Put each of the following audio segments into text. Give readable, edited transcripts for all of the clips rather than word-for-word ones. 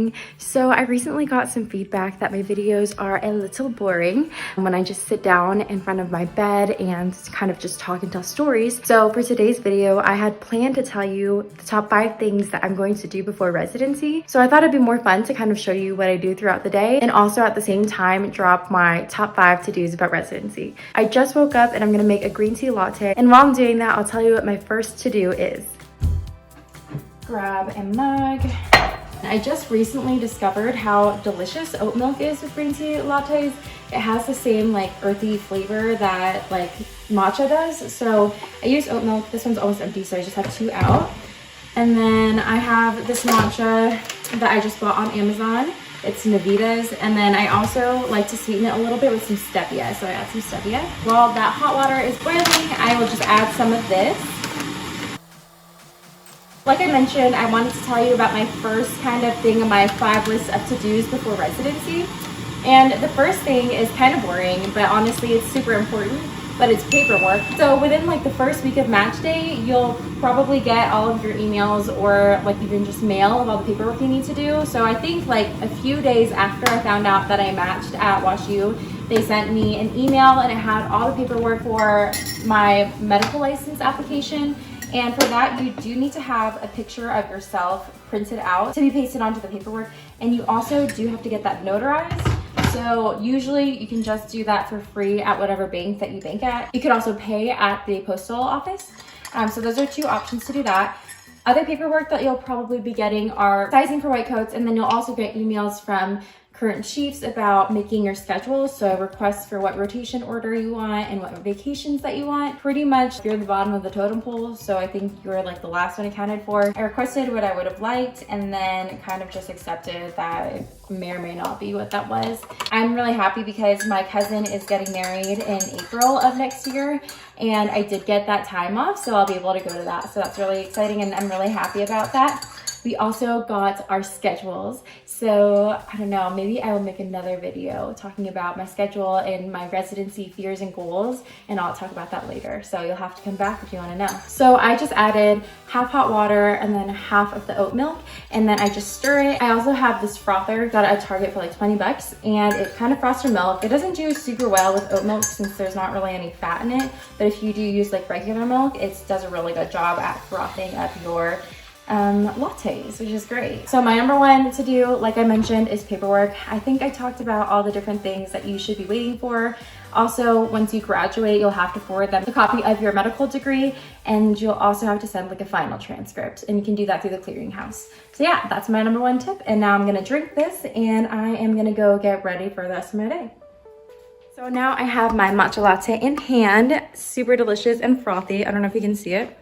morning. So I recently got some feedback that my videos are a little boring when I just sit down in front of my bed and kind of just talk and tell stories. So for today's video, I had planned to tell you the top 5 things that I'm going to do before residency. So I thought it'd be more fun to kind of show you what I do throughout the day and also at the same time drop my top 5 to-dos about residency. I just woke up and I'm gonna make a green tea latte, and while I'm doing that, I'll tell you what my first to-do is. Grab a mug. I just recently discovered how delicious oat milk is with green tea lattes. It has the same like earthy flavor that like matcha does. So I use oat milk. This one's almost empty, so I just have 2 out. And then I have this matcha that I just bought on Amazon. It's Navita's. And then I also like to sweeten it a little bit with some stevia. So I add some stevia. While that hot water is boiling, I will just add some of this. Like I mentioned, I wanted to tell you about my first kind of thing on my 5 list of to-dos before residency. And the first thing is kind of boring, but honestly it's super important, but it's paperwork. So within like the first week of match day, you'll probably get all of your emails or like even just mail of all the paperwork you need to do. So I think like a few days after I found out that I matched at WashU, they sent me an email and it had all the paperwork for my medical license application. And for that, you do need to have a picture of yourself printed out to be pasted onto the paperwork. And you also do have to get that notarized. So usually you can just do that for free at whatever bank that you bank at. You could also pay at the postal office. So those are 2 options to do that. Other paperwork that you'll probably be getting are sizing for white coats, and then you'll also get emails from current chiefs about making your schedule. So requests for what rotation order you want and what vacations that you want. Pretty much you're the bottom of the totem pole, so I think you're like the last one accounted for. I requested what I would have liked and then kind of just accepted that it may or may not be what that was. I'm really happy because my cousin is getting married in April of next year, and I did get that time off, so I'll be able to go to that. So that's really exciting and I'm really happy about that. We also got our schedules. So I don't know, maybe I will make another video talking about my schedule and my residency fears and goals, and I'll talk about that later. So you'll have to come back if you want to know. So I just added half hot water and then half of the oat milk, and then I just stir it. I also have this frother, got it at Target for like 20 bucks, and it kind of froths your milk. It doesn't do super well with oat milk since there's not really any fat in it, but if you do use like regular milk, it does a really good job at frothing up your lattes, which is great. So my number 1 to do, like I mentioned, is paperwork. I think I talked about all the different things that you should be waiting for. Also, once you graduate, you'll have to forward them a copy of your medical degree, and you'll also have to send like a final transcript, and you can do that through the clearinghouse. So yeah, that's my number 1 tip. And now I'm gonna drink this and I am gonna go get ready for the rest of my day. So now I have my matcha latte in hand, super delicious and frothy. I don't know if you can see it.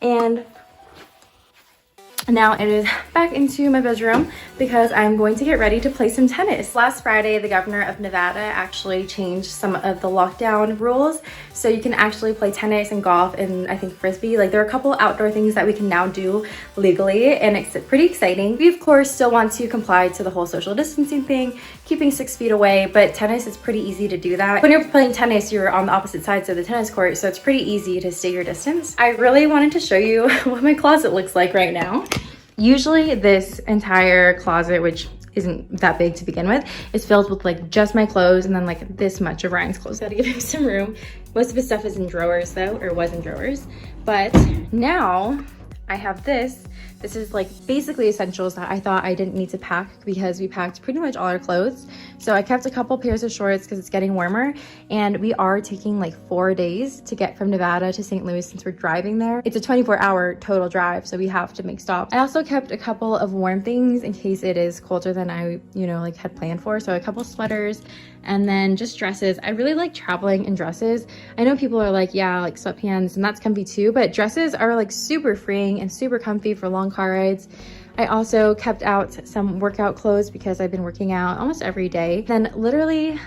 And now it is back into my bedroom because I'm going to get ready to play some tennis. Last Friday, the governor of Nevada actually changed some of the lockdown rules. So you can actually play tennis and golf and I think frisbee. Like there are a couple outdoor things that we can now do legally, and it's pretty exciting. We of course still want to comply to the whole social distancing thing, keeping 6 feet away, but tennis is pretty easy to do that. When you're playing tennis, you're on the opposite sides of the tennis court, so it's pretty easy to stay your distance. I really wanted to show you what my closet looks like right now. Usually this entire closet, which isn't that big to begin with, is filled with like just my clothes and then like this much of Ryan's clothes. Gotta give him some room. Most of his stuff is in drawers though, or was in drawers. But now I have this. This is like basically essentials that I thought I didn't need to pack because we packed pretty much all our clothes. So I kept a couple pairs of shorts because it's getting warmer, and we are taking like 4 days to get from Nevada to St. Louis since we're driving there. It's a 24-hour total drive, so we have to make stops. I also kept a couple of warm things in case it is colder than I, like had planned for. So a couple sweaters and then just dresses. I really like traveling in dresses. I know people are like, yeah, like sweatpants, and that's comfy too, but dresses are like super freeing and super comfy for long car rides. I also kept out some workout clothes because I've been working out almost every day. Then literally,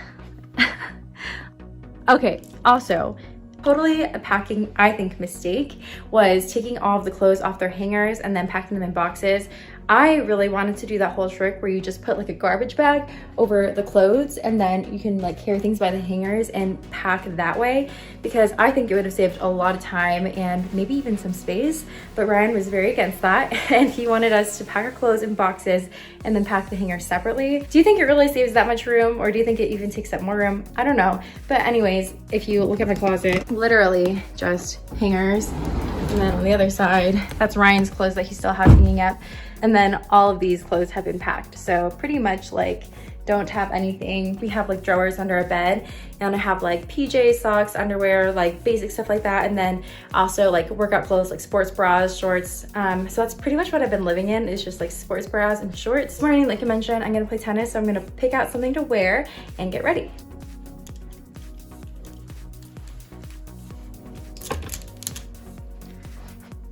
okay, also, totally a packing, I think, mistake was taking all of the clothes off their hangers and then packing them in boxes. I really wanted to do that whole trick where you just put like a garbage bag over the clothes and then you can like carry things by the hangers and pack that way, because I think it would have saved a lot of time and maybe even some space. But Ryan was very against that and he wanted us to pack our clothes in boxes and then pack the hangers separately. Do you think it really saves that much room, or do you think it even takes up more room? I don't know. But anyways, if you look at my closet, literally just hangers. And then on the other side, that's Ryan's clothes that he still has hanging up. And then all of these clothes have been packed. So pretty much like don't have anything. We have like drawers under our bed, and I have like PJs, socks, underwear, like basic stuff like that. And then also like workout clothes, like sports bras, shorts. So that's pretty much what I've been living in, is just like sports bras and shorts. This morning, like I mentioned, I'm gonna play tennis. So I'm gonna pick out something to wear and get ready.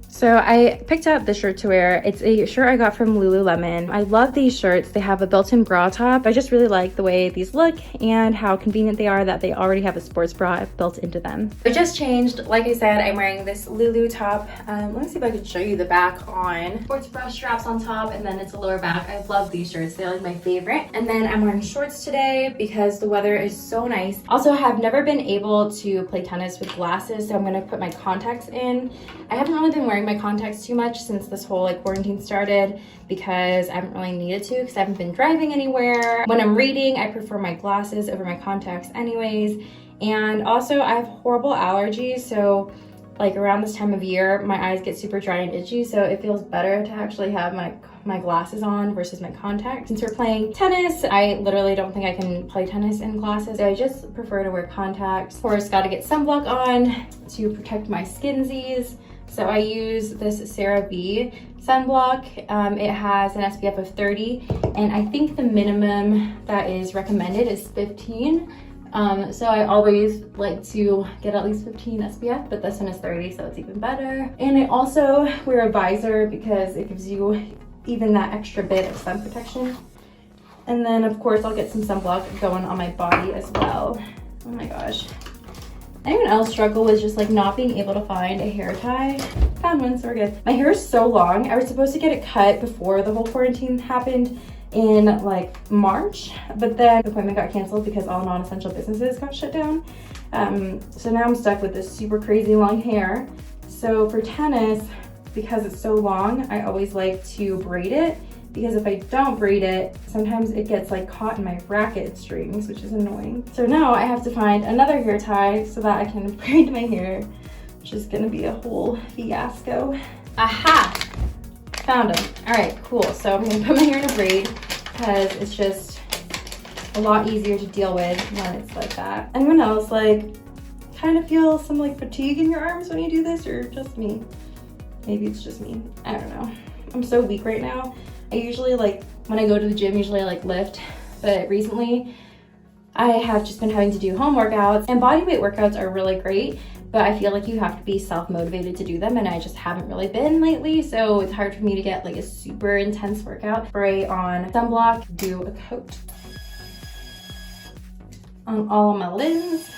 So I picked out this shirt to wear. It's a shirt I got from Lululemon. I love these shirts. They have a built-in bra top. I just really like the way these look and how convenient they are that they already have a sports bra built into them. I just changed. Like I said, I'm wearing this Lulu top. Let me see if I can show you the back on. Sports bra straps on top, and then it's a lower back. I love these shirts. They're like my favorite. And then I'm wearing shorts today because the weather is so nice. Also, I have never been able to play tennis with glasses, so I'm gonna put my contacts in. I haven't really been wearing my contacts too much since this whole like quarantine started, because I haven't really needed to, because I haven't been driving anywhere. When I'm reading, I prefer my glasses over my contacts anyways. And also I have horrible allergies, so like around this time of year my eyes get super dry and itchy, so it feels better to actually have my glasses on versus my contacts. Since we're playing tennis, I literally don't think I can play tennis in glasses, so I just prefer to wear contacts. Of course, got to get sunblock on to protect my skinsies. So I use this CeraVe sunblock. It has an SPF of 30, and I think the minimum that is recommended is 15. So I always like to get at least 15 SPF, but this one is 30, so it's even better. And I also wear a visor because it gives you even that extra bit of sun protection. And then of course I'll get some sunblock going on my body as well. Oh my gosh. Anyone else struggle with just like not being able to find a hair tie? Found one, so we're good. My hair is so long. I was supposed to get it cut before the whole quarantine happened in like March, but then the appointment got canceled because all non-essential businesses got shut down. So now I'm stuck with this super crazy long hair. So for tennis, because it's so long, I always like to braid it, because if I don't braid it, sometimes it gets like caught in my racket strings, which is annoying. So now I have to find another hair tie so that I can braid my hair, which is gonna be a whole fiasco. Aha! Found them. All right, cool. So I'm gonna put my hair in a braid because it's just a lot easier to deal with when it's like that. Anyone else like kind of feel some like fatigue in your arms when you do this, or just me? Maybe it's just me. I don't know. I'm so weak right now. I usually like, when I go to the gym, usually I like lift, but recently I have just been having to do home workouts, and body weight workouts are really great, but I feel like you have to be self-motivated to do them, and I just haven't really been lately, so it's hard for me to get like a super intense workout. Spray on sunblock, do a coat on all of my limbs.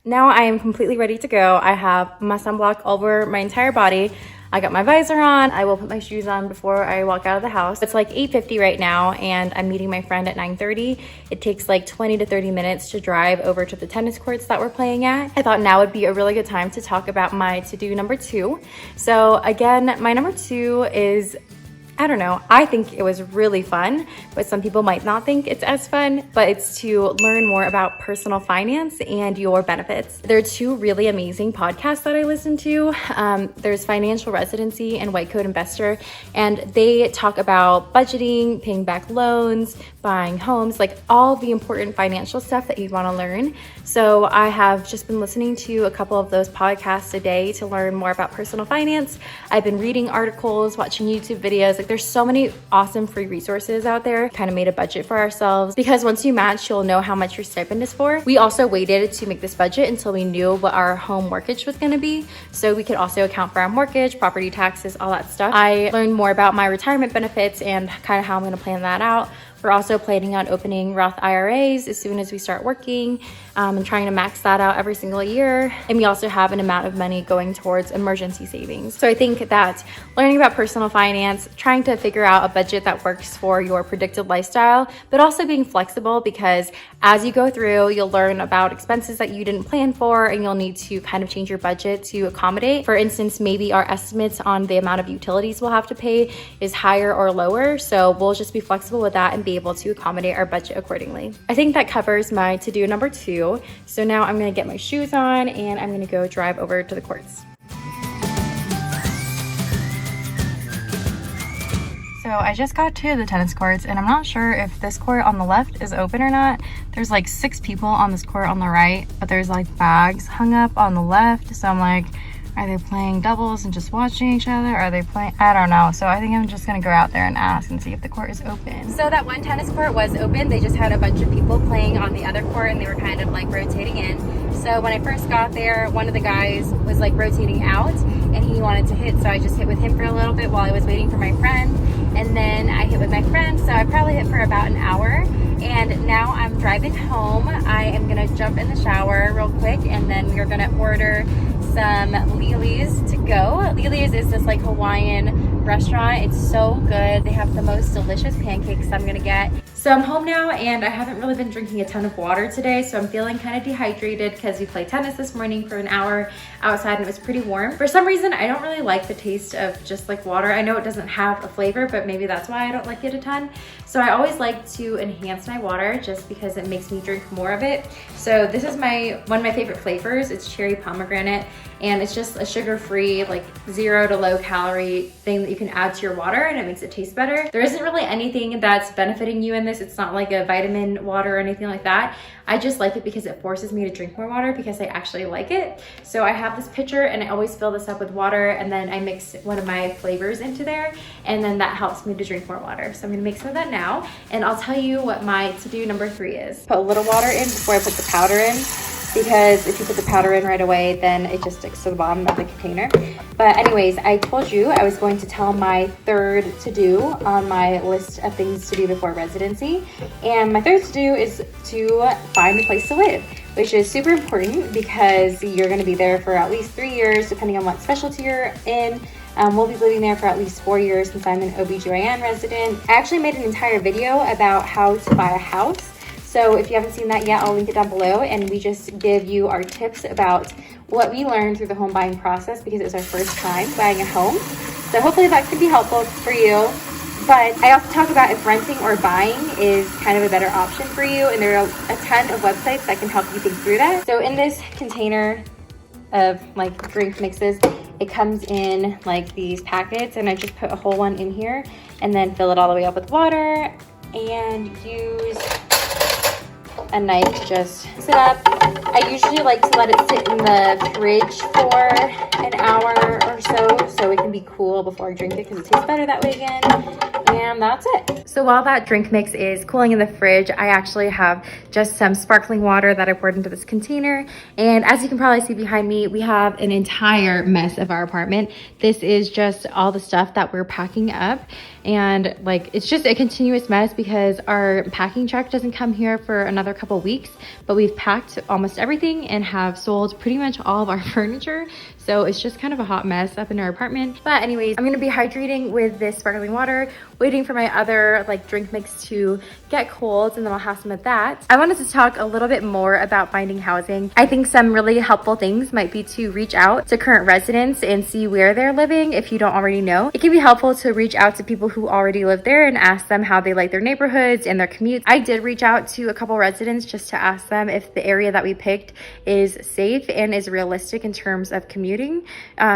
Now I am completely ready to go. I have my sunblock over my entire body. I got my visor on. I will put my shoes on before I walk out of the house. It's like 8:50 right now, and I'm meeting my friend at 9:30. It takes like 20 to 30 minutes to drive over to the tennis courts that we're playing at. I thought now would be a really good time to talk about my to-do number 2. So again, my number 2 is, I don't know, I think it was really fun, but some people might not think it's as fun, but it's to learn more about personal finance and your benefits. There are 2 really amazing podcasts that I listen to. There's Financial Residency and White Coat Investor, and they talk about budgeting, paying back loans, buying homes, like all the important financial stuff that you'd want to learn. So I have just been listening to a couple of those podcasts a day to learn more about personal finance. I've been reading articles, watching YouTube videos. Like there's so many awesome free resources out there. Kind of made a budget for ourselves, because once you match, you'll know how much your stipend is for. We also waited to make this budget until we knew what our home mortgage was going to be, so we could also account for our mortgage, property taxes, all that stuff. I learned more about my retirement benefits and kind of how I'm going to plan that out. We're also planning on opening Roth IRAs as soon as we start working, and trying to max that out every single year. And we also have an amount of money going towards emergency savings. So I think that learning about personal finance, trying to figure out a budget that works for your predicted lifestyle, but also being flexible, because as you go through, you'll learn about expenses that you didn't plan for, and you'll need to kind of change your budget to accommodate. For instance, maybe our estimates on the amount of utilities we'll have to pay is higher or lower. So we'll just be flexible with that and be able to accommodate our budget accordingly. I think that covers my to-do number 2. So now I'm gonna get my shoes on and I'm gonna go drive over to the courts. So I just got to the tennis courts and I'm not sure if this court on the left is open or not. There's like 6 people on this court on the right, but there's like bags hung up on the left. So I'm like, are they playing doubles and just watching each other? Are they playing? I don't know. So I think I'm just gonna go out there and ask and see if the court is open. So that one tennis court was open. They just had a bunch of people playing on the other court and they were kind of like rotating in. So when I first got there, one of the guys was like rotating out and he wanted to hit. So I just hit with him for a little bit while I was waiting for my friend. And then I hit with my friend. So I probably hit for about an hour. And now I'm driving home. I am gonna jump in the shower real quick and then we're gonna order some Lily's to go. Lily's is this like Hawaiian restaurant. It's so good. They have the most delicious pancakes I'm gonna get. So I'm home now and I haven't really been drinking a ton of water today, so I'm feeling kind of dehydrated because we played tennis this morning for an hour outside and it was pretty warm. For some reason, I don't really like the taste of just like water. I know it doesn't have a flavor, but maybe that's why I don't like it a ton. So I always like to enhance my water just because it makes me drink more of it. So this is one of my favorite flavors. It's cherry pomegranate and it's just a sugar-free, like 0 to low calorie thing that you can add to your water and it makes it taste better. There isn't really anything that's benefiting you in this. It's not like a vitamin water or anything like that. I just like it because it forces me to drink more water because I actually like it. So I have this pitcher and I always fill this up with water and then I mix one of my flavors into there and then that helps me to drink more water. So I'm gonna make some of that now and I'll tell you what my to-do number 3 is. Put a little water in before I put the powder in, because if you put the powder in right away, then it just sticks to the bottom of the container. But anyways, I told you I was going to tell my 3rd to-do on my list of things to do before residency. And my 3rd to-do is to find a place to live, which is super important because you're gonna be there for at least 3 years, depending on what specialty you're in. We'll be living there for at least 4 years since I'm an OBGYN resident. I actually made an entire video about how to buy a house. So if you haven't seen that yet, I'll link it down below, and we just give you our tips about what we learned through the home buying process because it was our first time buying a home. So hopefully that could be helpful for you. But I also talk about if renting or buying is kind of a better option for you, and there are a ton of websites that can help you think through that. So in this container of like drink mixes, it comes in like these packets, and I just put a whole one in here and then fill it all the way up with water and use a knife to just mix it up. I usually like to let it sit in the fridge for an hour or so it can be cool before I drink it because it tastes better that way again. And that's it. So while that drink mix is cooling in the fridge, I actually have just some sparkling water that I poured into this container. And as you can probably see behind me, we have an entire mess of our apartment. This is just all the stuff that we're packing up. And like, it's just a continuous mess because our packing truck doesn't come here for another couple weeks, but we've packed almost everything and have sold pretty much all of our furniture. So it's just kind of a hot mess up in our apartment. But anyways, I'm gonna be hydrating with this sparkling water, waiting for my other like drink mix to get cold, and then I'll have some of that. I wanted to talk a little bit more about finding housing. I think some really helpful things might be to reach out to current residents and see where they're living if you don't already know. It can be helpful to reach out to people who already live there and ask them how they like their neighborhoods and their commutes. I did reach out to a couple residents just to ask them if the area that we picked is safe and is realistic in terms of commuting.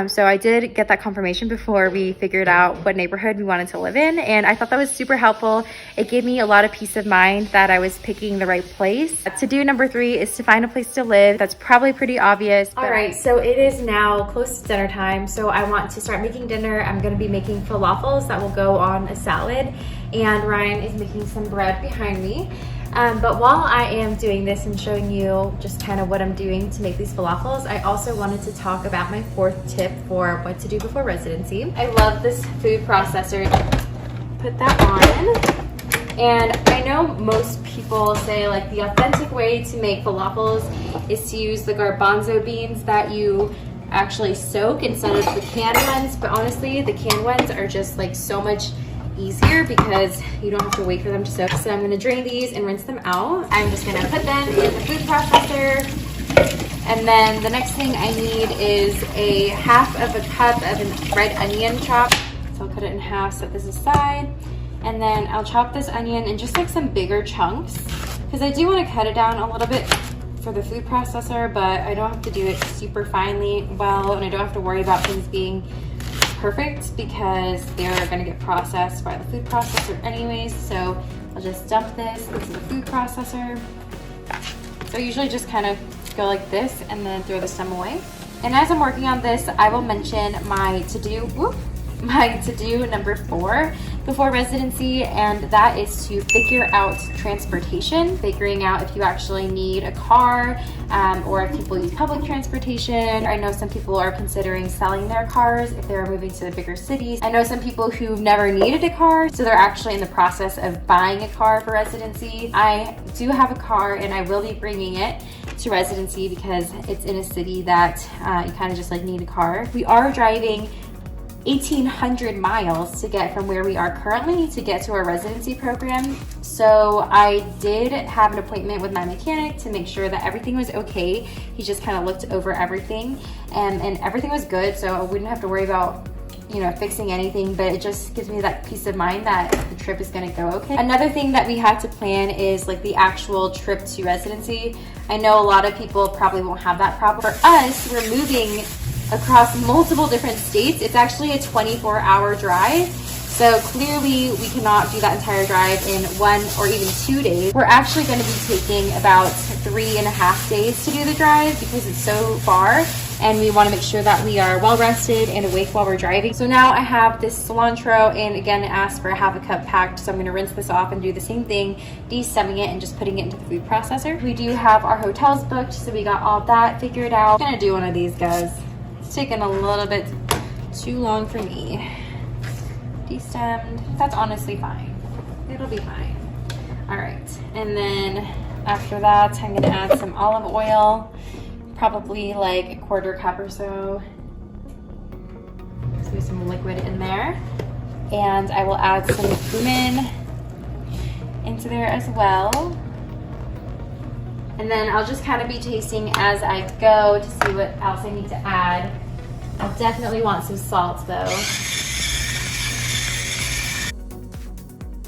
So I did get that confirmation before we figured out what neighborhood we wanted to live in, and I thought that was super helpful. It gave me a lot of peace of mind that I was picking the right place. To-do number 3 is to find a place to live. That's probably pretty obvious. All right, so it is now close to dinner time, so I want to start making dinner. I'm gonna be making falafels that will go on a salad, and Ryan is making some bread behind me. But while I am doing this and showing you just kind of what I'm doing to make these falafels, I also wanted to talk about my 4th tip for what to do before residency. I love this food processor. Put that on. And I know most people say like the authentic way to make falafels is to use the garbanzo beans that you actually soak instead of the canned ones, but honestly the canned ones are just like so much easier because you don't have to wait for them to soak. So I'm gonna drain these and rinse them out. I'm just gonna put them in the food processor. And then the next thing I need is a half of a cup of red onion chopped. So I'll cut it in half, set this aside. And then I'll chop this onion in just like some bigger chunks because I do want to cut it down a little bit for the food processor, but I don't have to do it super finely well, and I don't have to worry about things being perfect because they're going to get processed by the food processor anyways. So I'll just dump this into the food processor. So I usually just kind of go like this and then throw the stem away. And as I'm working on this, I will mention my to-do number 4 before residency, and that is to figure out transportation, figuring out if you actually need a car or if people use public transportation. I know some people are considering selling their cars if they're moving to the bigger cities. I know some people who've never needed a car, so they're actually in the process of buying a car for residency. I do have a car and I will be bringing it to residency because it's in a city that you kind of just like need a car. We are driving 1,800 miles to get from where we are currently to get to our residency program. So I did have an appointment with my mechanic to make sure that everything was okay. He just kind of looked over everything and everything was good, so I wouldn't have to worry about fixing anything, but it just gives me that peace of mind that the trip is going to go okay. Another thing that we had to plan is like the actual trip to residency. I know a lot of people probably won't have that problem. For us, we're moving across multiple different states. It's actually a 24-hour drive. So clearly we cannot do that entire drive in 1 or even 2 days. We're actually going to be taking about 3.5 days to do the drive because it's so far, and we want to make sure that we are well rested and awake while we're driving. So now I have this cilantro, and again it asks for a half a cup packed, so I'm going to rinse this off and do the same thing, de-stemming it and just putting it into the food processor. We do have our hotels booked, so we got all that figured out. I'm going to do one of these guys. It's taken a little bit too long for me. De-stemmed. That's honestly fine. It'll be fine. All right, and then after that I'm gonna add some olive oil, probably like a 1/4 cup or so. Just put some liquid in there, and I will add some cumin into there as well. And then I'll just kind of be tasting as I go to see what else I need to add. I definitely want some salt though.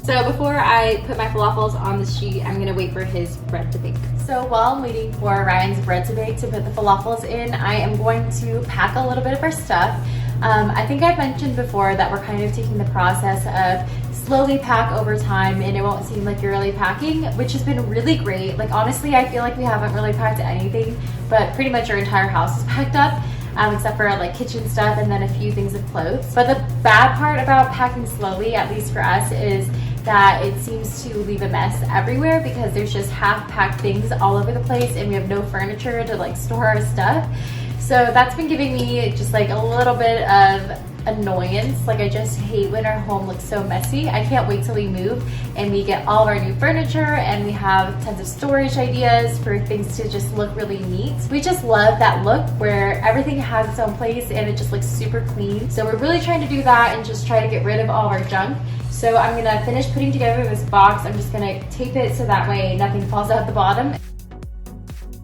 So before I put my falafels on the sheet, I'm gonna wait for his bread to bake. So while I'm waiting for Ryan's bread to bake to put the falafels in, I am going to pack a little bit of our stuff. I think I've mentioned before that we're kind of taking the process of slowly pack over time, and it won't seem like you're really packing, which has been really great. Like honestly, I feel like we haven't really packed anything, but pretty much our entire house is packed up. Except for like kitchen stuff and then a few things of clothes. But the bad part about packing slowly, at least for us, is that it seems to leave a mess everywhere because there's just half-packed things all over the place and we have no furniture to like store our stuff. So that's been giving me just like a little bit of annoyance. Like I just hate when our home looks so messy. I can't wait till we move and we get all of our new furniture and we have tons of storage ideas for things to just look really neat. We just love that look where everything has its own place and it just looks super clean. So we're really trying to do that and just try to get rid of all of our junk. So I'm gonna finish putting together this box. I'm just gonna tape it so that way nothing falls out the bottom.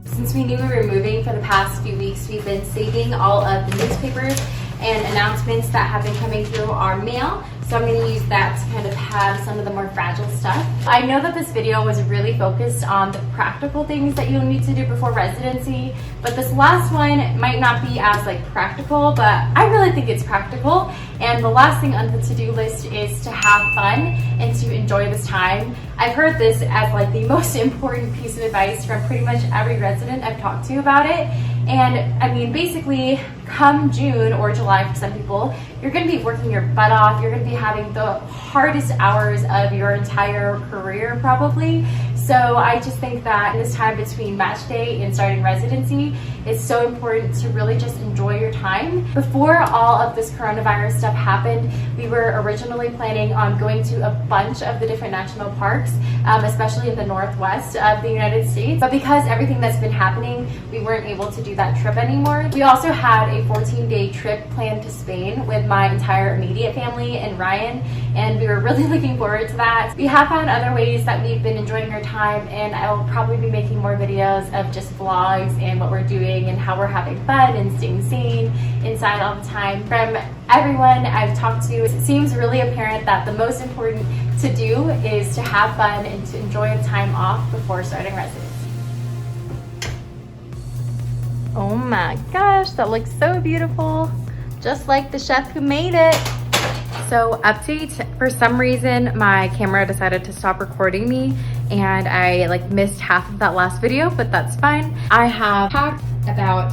Since we knew we were moving for the past few weeks, we've been saving all of the newspapers and announcements that have been coming through our mail. So I'm going to use that to kind of have some of the more fragile stuff. I know that this video was really focused on the practical things that you'll need to do before residency, but this last one might not be as like practical, but I really think it's practical. And the last thing on the to-do list is to have fun and to enjoy this time. I've heard this as like the most important piece of advice from pretty much every resident I've talked to about it. And I mean, basically, come June or July for some people, you're going to be working your butt off. You're going to be having the hardest hours of your entire career probably. So I just think that in this time between match day and starting residency, it's so important to really just enjoy your time. Before all of this coronavirus stuff happened, we were originally planning on going to a bunch of the different national parks, especially in the northwest of the United States. But because everything that's been happening, we weren't able to do that trip anymore. We also had a 14-day trip planned to Spain with my entire immediate family and Ryan, and we were really looking forward to that. We have found other ways that we've been enjoying our time, and I will probably be making more videos of just vlogs and what we're doing and how we're having fun and staying sane inside all the time. From everyone I've talked to, it seems really apparent that the most important to do is to have fun and to enjoy the time off before starting residency. Oh my gosh, that looks so beautiful. Just like the chef who made it. So update, for some reason my camera decided to stop recording me and I missed half of that last video, but that's fine. I have packed about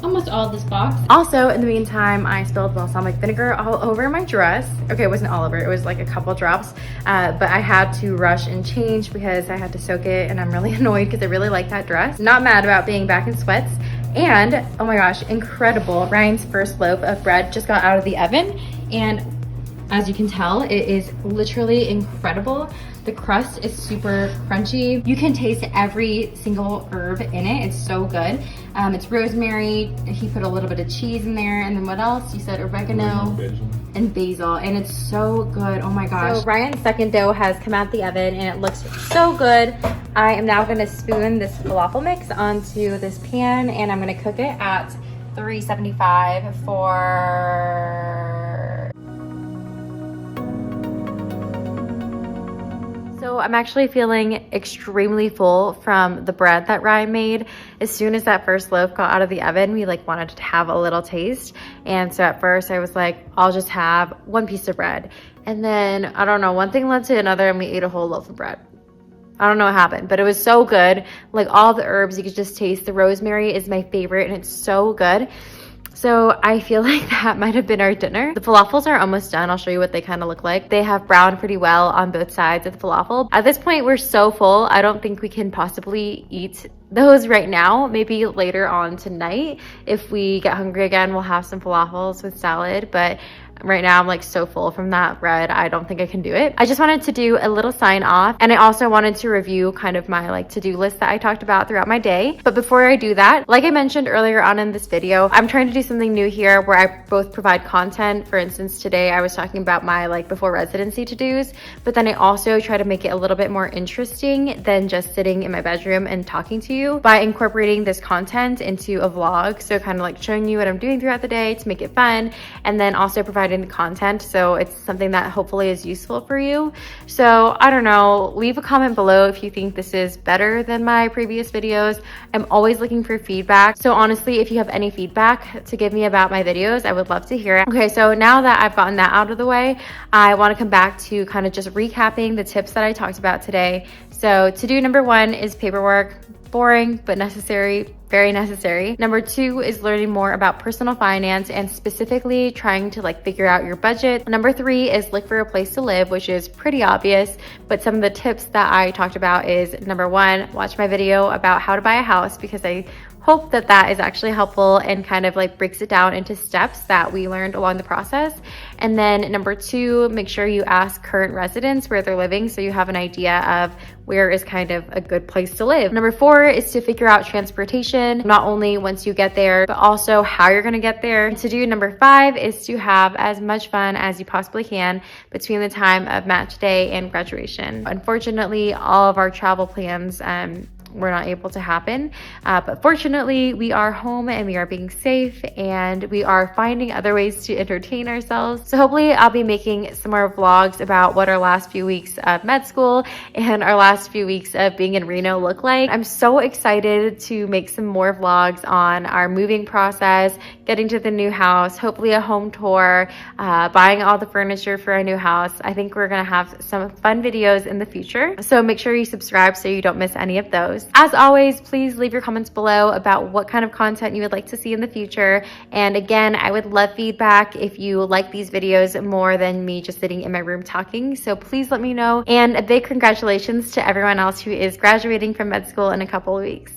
almost all of this box. Also, in the meantime, I spilled balsamic vinegar all over my dress. Okay, it wasn't all over, it was like a couple drops, but I had to rush and change because I had to soak it, and I'm really annoyed because I really like that dress. Not mad about being back in sweats. And oh my gosh, incredible. Ryan's first loaf of bread just got out of the oven, and as you can tell, it is literally incredible. The crust is super crunchy. You can taste every single herb in it. It's so good. It's rosemary. He put a little bit of cheese in there. And then what else? You said oregano and basil. And it's so good. Oh my gosh. So Ryan's second dough has come out the oven and it looks so good. I am now gonna spoon this falafel mix onto this pan and I'm gonna cook it at 375 for... So I'm actually feeling extremely full from the bread that Ryan made. As soon as that first loaf got out of the oven, we wanted to have a little taste. And so at first I was like, I'll just have one piece of bread. And then, I don't know, one thing led to another and we ate a whole loaf of bread. I don't know what happened, but it was so good. All the herbs, you could just taste. The rosemary is my favorite and it's so good. So I feel like that might have been our dinner. The falafels are almost done. I'll show you what they kind of look like. They have browned pretty well on both sides of the falafel. At this point, we're so full. I don't think we can possibly eat those right now. Maybe later on tonight, if we get hungry again, we'll have some falafels with salad. But right now I'm so full from that bread, I don't think I can do it. I just wanted to do a little sign off, and I also wanted to review kind of my to-do list that I talked about throughout my day. But before I do that, like I mentioned earlier on in this video, I'm trying to do something new here where I both provide content. For instance, today I was talking about my before residency to-dos, but then I also try to make it a little bit more interesting than just sitting in my bedroom and talking to you by incorporating this content into a vlog. So kind of showing you what I'm doing throughout the day to make it fun, and then also providing the content so it's something that hopefully is useful for you. So I don't know, leave a comment below if you think this is better than my previous videos. I'm always looking for feedback, so honestly, if you have any feedback to give me about my videos, I would love to hear it. Okay, so now that I've gotten that out of the way, I want to come back to kind of just recapping the tips that I talked about today. So to-do number 1 is paperwork. Boring, but necessary, very necessary. Number 2 is learning more about personal finance and specifically trying to figure out your budget. Number 3 is look for a place to live, which is pretty obvious, but some of the tips that I talked about is number 1, watch my video about how to buy a house, because I hope that that is actually helpful and kind of breaks it down into steps that we learned along the process. And then number 2, make sure you ask current residents where they're living so you have an idea of where is kind of a good place to live. Number 4 is to figure out transportation, not only once you get there, but also how you're gonna get there. And to do number 5 is to have as much fun as you possibly can between the time of match day and graduation. Unfortunately, all of our travel plans were not able to happen, but fortunately we are home and we are being safe and we are finding other ways to entertain ourselves. So hopefully I'll be making some more vlogs about what our last few weeks of med school and our last few weeks of being in Reno look like. I'm so excited to make some more vlogs on our moving process, getting to the new house, hopefully a home tour, buying all the furniture for our new house. I think we're gonna have some fun videos in the future, so make sure you subscribe so you don't miss any of those. videos. As always, please leave your comments below about what kind of content you would like to see in the future. And again, I would love feedback if you like these videos more than me just sitting in my room talking. So please let me know. And a big congratulations to everyone else who is graduating from med school in a couple of weeks.